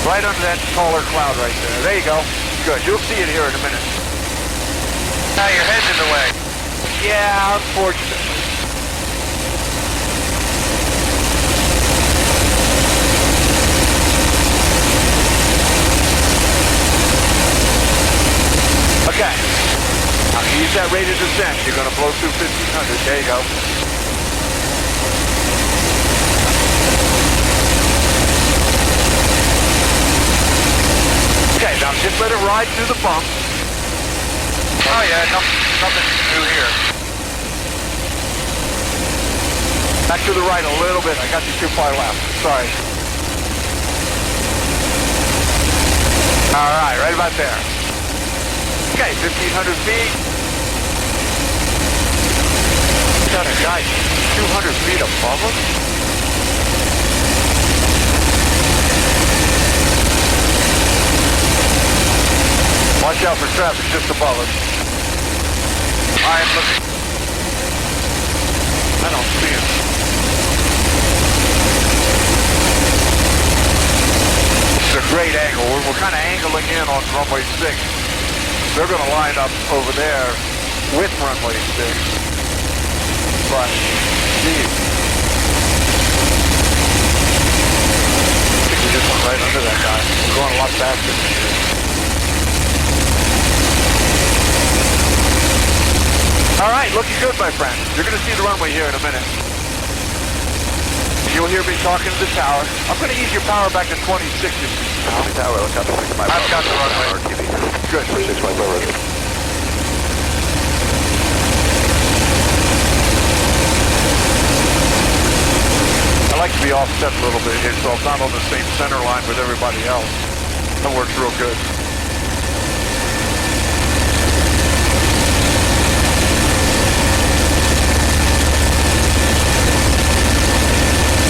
Right under that taller cloud right there. There you go. Good. You'll see it here in a minute. Now your head's in the way. Yeah, unfortunately. Okay. Now use that rate of descent. You're going to blow through 1,500. There you go. Okay, now just let it ride through the bump. Oh yeah, nothing new here. Back to the right a little bit. I got you too far left. Sorry. All right, right about there. Okay, 1,500 feet. Got a guy 200 feet above us. Watch out for traffic just above us. I am looking. I don't see him. It's a great angle. We're kind of angling in on runway 6. They're going to line up over there with runway 6. But, geez. I think we just went right under that guy. We're going a lot faster than he is. All right, looking good, my friend. You're going to see the runway here in a minute. You'll hear me talking to the tower. I'm going to ease your power back to 26. Tower, helicopter 6 miles. I've got the runway. Good. 6 miles over. I like to be offset a little bit here, so I'm not on the same center line with everybody else. That works real good.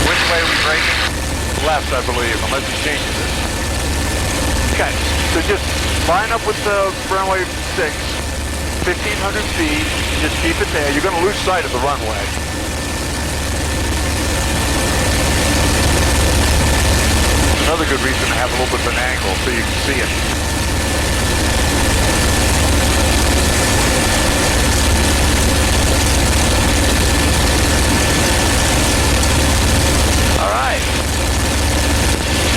Which way are we braking? Left, I believe, unless he changes it. Okay, so just line up with the runway 6, 1,500 feet, just keep it there. You're going to lose sight of the runway. Another good reason to have a little bit of an angle so you can see it. All right.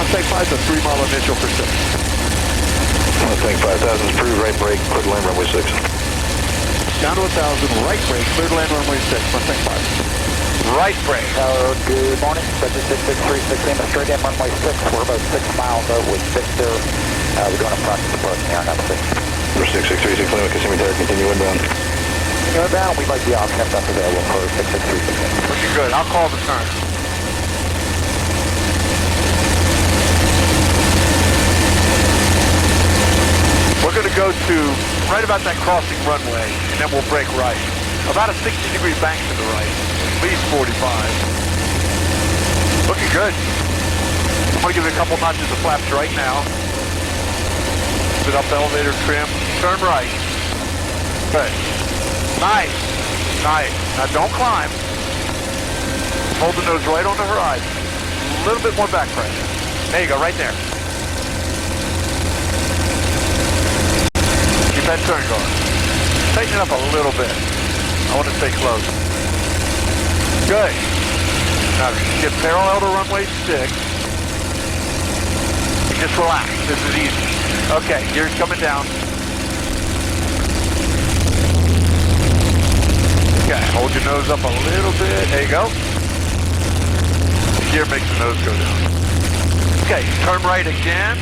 Mustang 5 is a 3-mile initial for 6. Mustang 5000 is approved, right brake, clear to land runway 6. Down to 1,000, right brake, clear to land runway 6, Mustang 5. Right brake. Tower, good morning. Subject 6636 Lima, straight in runway 6. We're about 6 miles out with Victor. We're going approximately approaching here on number 6. For 6636 Lima, Kissimmee Tower, continue inbound. Continue inbound, we'd like the option if that's available for 6636 Lima. Looking good. I'll call the turn. We're going to go to right about that crossing runway, and then we'll break right. About a 60-degree bank to the right, at least 45. Looking good. I'm going to give it a couple notches of flaps right now. Put up the elevator trim, turn right. Good. Nice. Nice. Now don't climb. Hold the nose right on the horizon. A little bit more back pressure. There you go, right there. Keep that turn going. Tighten it up a little bit. I want to stay close. Good. Now get parallel to runway 6. And just relax. This is easy. Okay, gears coming down. Okay, hold your nose up a little bit. There you go. The gear makes the nose go down. Okay, turn right again.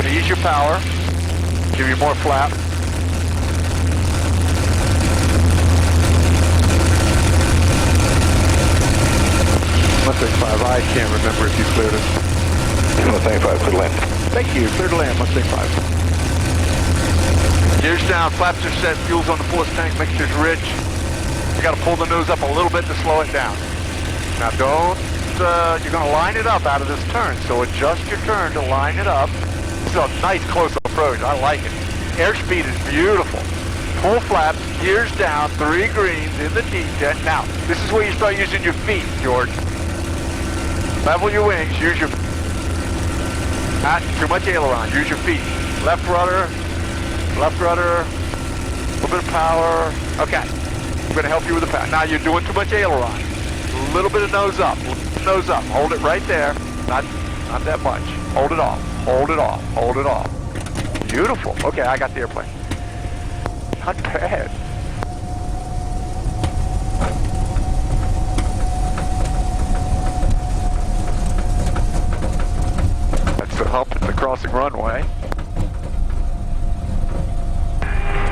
Use your power. Give you more flap. Mustang 5, I can't remember if you cleared it. Mustang 5, clear to land. Thank you, clear to land, Mustang 5. Gears down, flaps are set, fuel's on the fullest tank, mixture's rich. You gotta pull the nose up a little bit to slow it down. Now don't, you're gonna line it up out of this turn, so adjust your turn to line it up. This is a nice close approach, I like it. Airspeed is beautiful. Full flaps, gears down, 3 greens in the D-jet. Now, this is where you start using your feet, George. Level your wings, use your... Not too much aileron, use your feet. Left rudder, a little bit of power. Okay, I'm gonna help you with the power. Now you're doing too much aileron. A little bit of nose up, hold it right there. Not that much. Hold it off, hold it off, hold it off. Beautiful, okay, I got the airplane. Not bad. That's the hump at the crossing runway.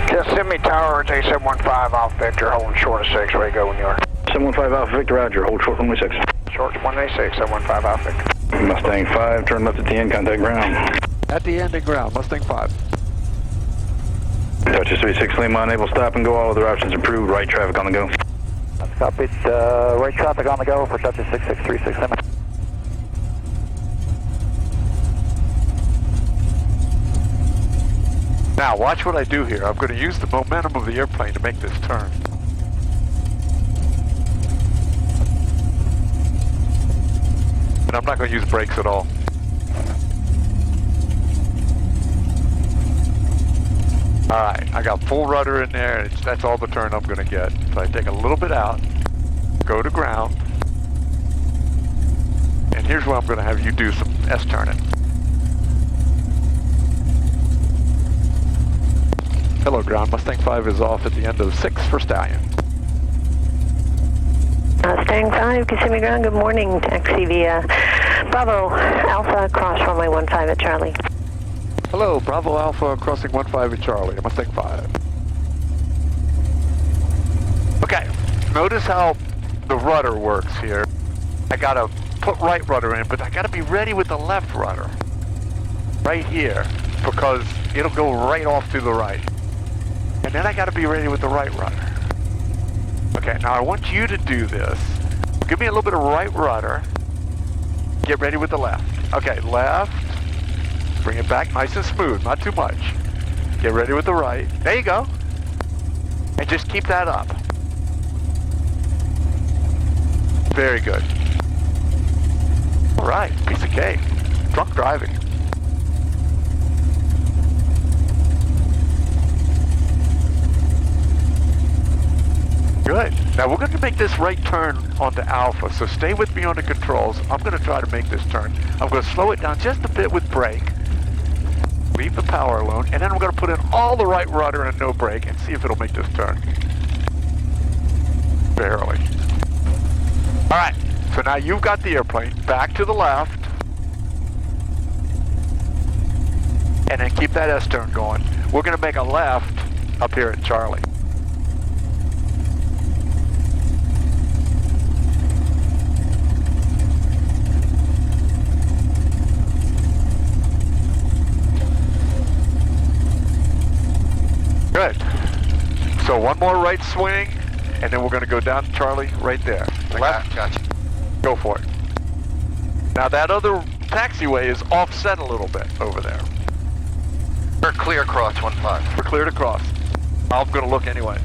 Kissimmee Tower, J715 off Victor, holding short of 6. Where you go when you are? 715 Alpha Victor, roger, hold short runway 6. Short 186, 715 off Victor. Mustang 5, turn left at the end, contact ground. At the end and ground, Mustang 5. Touches 36 Lima, unable stop and go, all other options approved, right traffic on the go. That's copied, right traffic on the go for Touches 6636 Lima. Now watch what I do here. I'm going to use the momentum of the airplane to make this turn. And I'm not going to use brakes at all. Alright, I got full rudder in there, and that's all the turn I'm going to get. So I take a little bit out, go to ground, and here's where I'm going to have you do some S-turning. Hello ground, Mustang 5 is off at the end of 6 for Stallion. Mustang 5, Kissimmee ground, good morning. Taxi via Bravo Alpha, cross runway 15 at Charlie. Hello, Bravo Alpha, crossing 15 at Charlie, Mustang 5. Okay, notice how the rudder works here. I gotta put right rudder in, but I gotta be ready with the left rudder. Right here, because it'll go right off to the right. And then I gotta be ready with the right rudder. Okay, now I want you to do this. Give me a little bit of right rudder. Get ready with the left. Okay, left. Bring it back nice and smooth, not too much. Get ready with the right. There you go. And just keep that up. Very good. All right, piece of cake. Drunk driving. Good. Now we're going to make this right turn onto Alpha, so stay with me on the controls. I'm going to try to make this turn. I'm going to slow it down just a bit with brake. Leave the power alone, and then I'm going to put in all the right rudder and no brake and see if it'll make this turn. Barely. All right, so now you've got the airplane back to the left, and then keep that S-turn going. We're going to make a left up here at Charlie. Good. So one more right swing, and then we're going to go down to Charlie right there. Left. Gotcha. Go for it. Now that other taxiway is offset a little bit over there. We're clear across 1-5. We're clear to cross. I'm going to look anyway.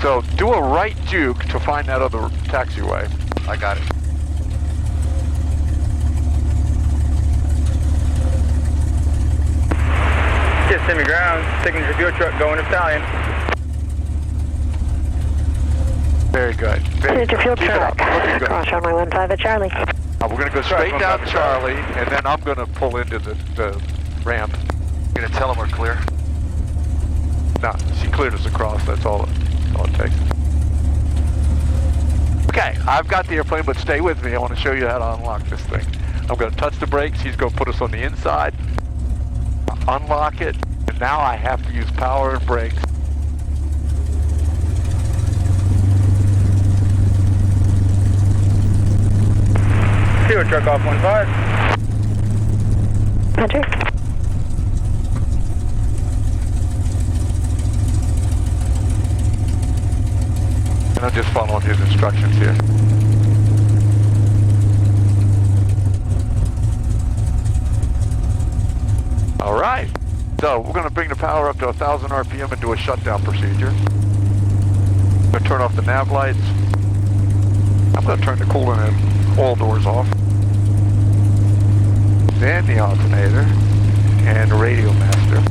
So do a right juke to find that other taxiway. I got it. Kissimmee ground, signature fuel truck going to Stallion. Very good. Very Signature fuel Keep it truck. up. Looking good. Cross runway 15 at Charlie. We're going to go straight down Charlie, and then I'm going to pull into the ramp. You're gonna tell them we're clear? No, she cleared us across. That's all it takes. Okay, I've got the airplane, but stay with me. I want to show you how to unlock this thing. I'm going to touch the brakes. She's going to put us on the inside. Unlock it, and now I have to use power and brakes. Fuel truck off 15. Roger. And I'm just following his instructions here. All right, so we're going to bring the power up to 1,000 RPM and do a shutdown procedure. I'm going to turn off the nav lights. I'm going to turn the coolant and oil doors off. Then the alternator and the radio master.